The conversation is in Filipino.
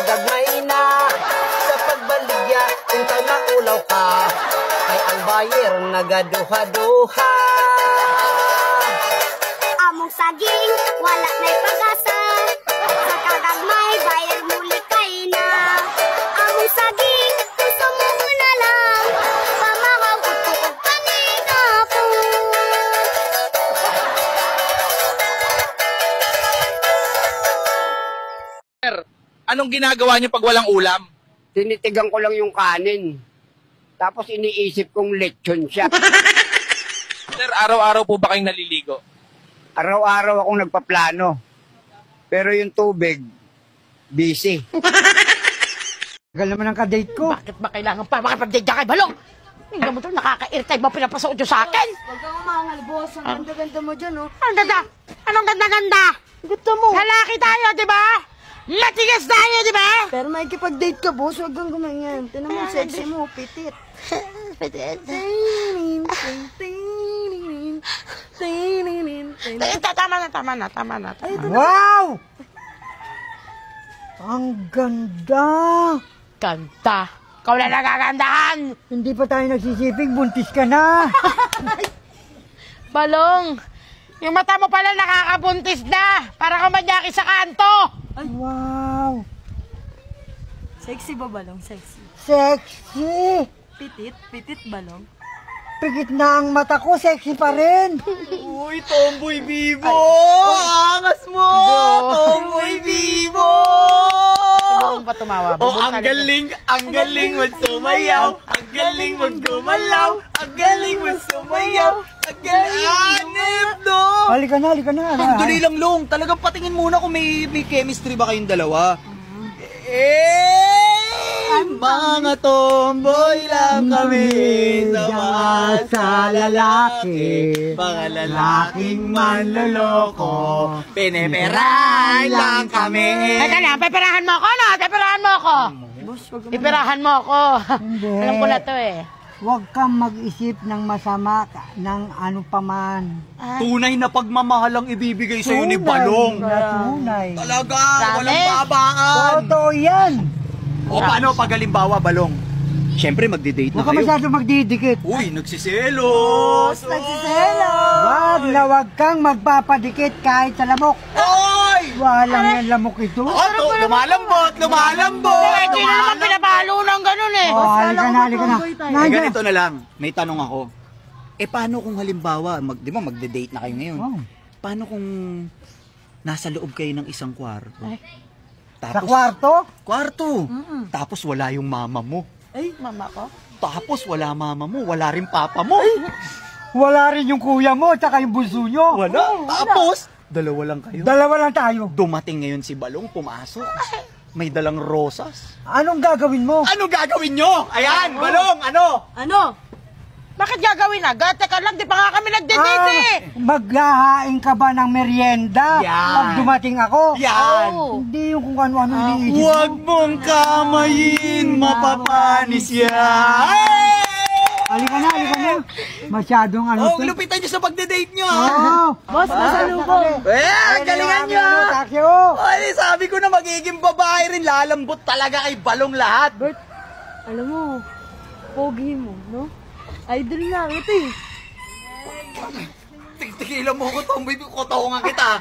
gagmay na sa pagbaligya, intaw na ulaw ka, kay ang bayer nagaduha-duha. Among saging, wala na'y pag-asa, sa kagagmay, bayer muli kay na. Among saging, gusto mo na lang, pamahaw utuog kanina po. Anong ginagawa niyo pag walang ulam? Tinitigan ko lang yung kanin. Tapos iniisip kong lechon siya. Sir, araw-araw po ba kayong naliligo? Araw-araw akong nagpaplano. Pero yung tubig, busy. Tagal naman ang ka-date ko. Bakit ba kailangan pa makipag-date ka kay Balong? Tingnan mo ito, nakaka-irritay mo pinapasuot nyo sa akin. Huwag kang umangal, boss. Ang ganda-ganda mo dyan, oh. Ang ganda? Anong ganda-ganda? Gusto mo. Lalaki tayo, di ba? Matigas tayo, di ba? Pero may kipag-date ka, boss. Huwag kang gumanyan. Tinan mo, sexy mo, pitit. Pitit. Tama na. Wow! Ang ganda! Ganda. Ikaw na nagagandahan. Hindi pa tayo nagsisiping, buntis ka na. Balong, yung mata mo pala nakakabuntis na. Para kang manyaki sa kanto. Wow! Sexy ba, Balong? Sexy. Sexy! Pitit, Balong. Pigit na ang mata ko, sexy pa rin. Uy, Tomboy Bibo! Angas mo! Tomboy Bibo! Subukan pa tumawa. Oh, ang galing magsumayaw, ang galing maggumalaw, ang galing magsumayaw, ang galing hanip do! Halika na. Dali lang, Long. Talagang patingin muna kung may chemistry ba kayong dalawa. Mga tomboy lang kami, sama sa lalaki, mga lalaking manloloko, piniperahan lang kami. Teka lang, peperahan mo ako, no? Peperahan mo ako. Peperahan mo ako. Hindi. Alam ko na to eh. Huwag kang mag-isip ng masama ng ano paman. Tunay na pagmamahal ang ibibigay sa'yo ni Balong. Tunay. Talaga, Dami. walang babaan. Totoo yan. O paano pag halimbawa, Balong? Siyempre, magdi-date na Huwag ka kayo. masyado magdidikit. Uy, nagsiselos! Wag na wag kang magpapadikit kahit sa lamok. Oy! Walang yan lamok ito. Oh, lumalambot! Hindi naman pinapalo ng ganun eh. Oh, halika na. Ganito na lang, may tanong ako. Paano kung halimbawa, di ba magde-date na kayo ngayon? Oh. Paano kung nasa loob kayo ng isang kwarto? Sa kwarto? Kwarto! Tapos wala yung mama mo. Ay, mama ko? Tapos wala mama mo, wala rin papa mo. Wala rin yung kuya mo at saka yung bunso nyo. Wala. Tapos, dalawa lang kayo. Dalawa lang tayo. Dumating ngayon si Balong, pumasok. May dalang rosas. Anong gagawin mo? Ano gagawin nyo? Ayan, Balong, ano? Ano? Bakit gagawin agad? Teka lang, di pa nga kami nagde-date eh. Maghahain ka ba ng merienda Yan. pag dumating ako? Yan. Hindi yung kung ano-ano iniisip Huwag mo. mong kamayin, mapapanis yan. Halika na. Masyadong ano Oh, to. lupitan nyo sa pagde-date nyo. Oh, Boss, masalubong. Galingan nyo. Takyo. Ay, sabi ko na magiging babae rin. Lalambot talaga kay Balong lahat. Bert, alam mo, pogi mo, no? Idol na, ito eh. Tigilan mo ko, Tomboy. Kotawangan kita.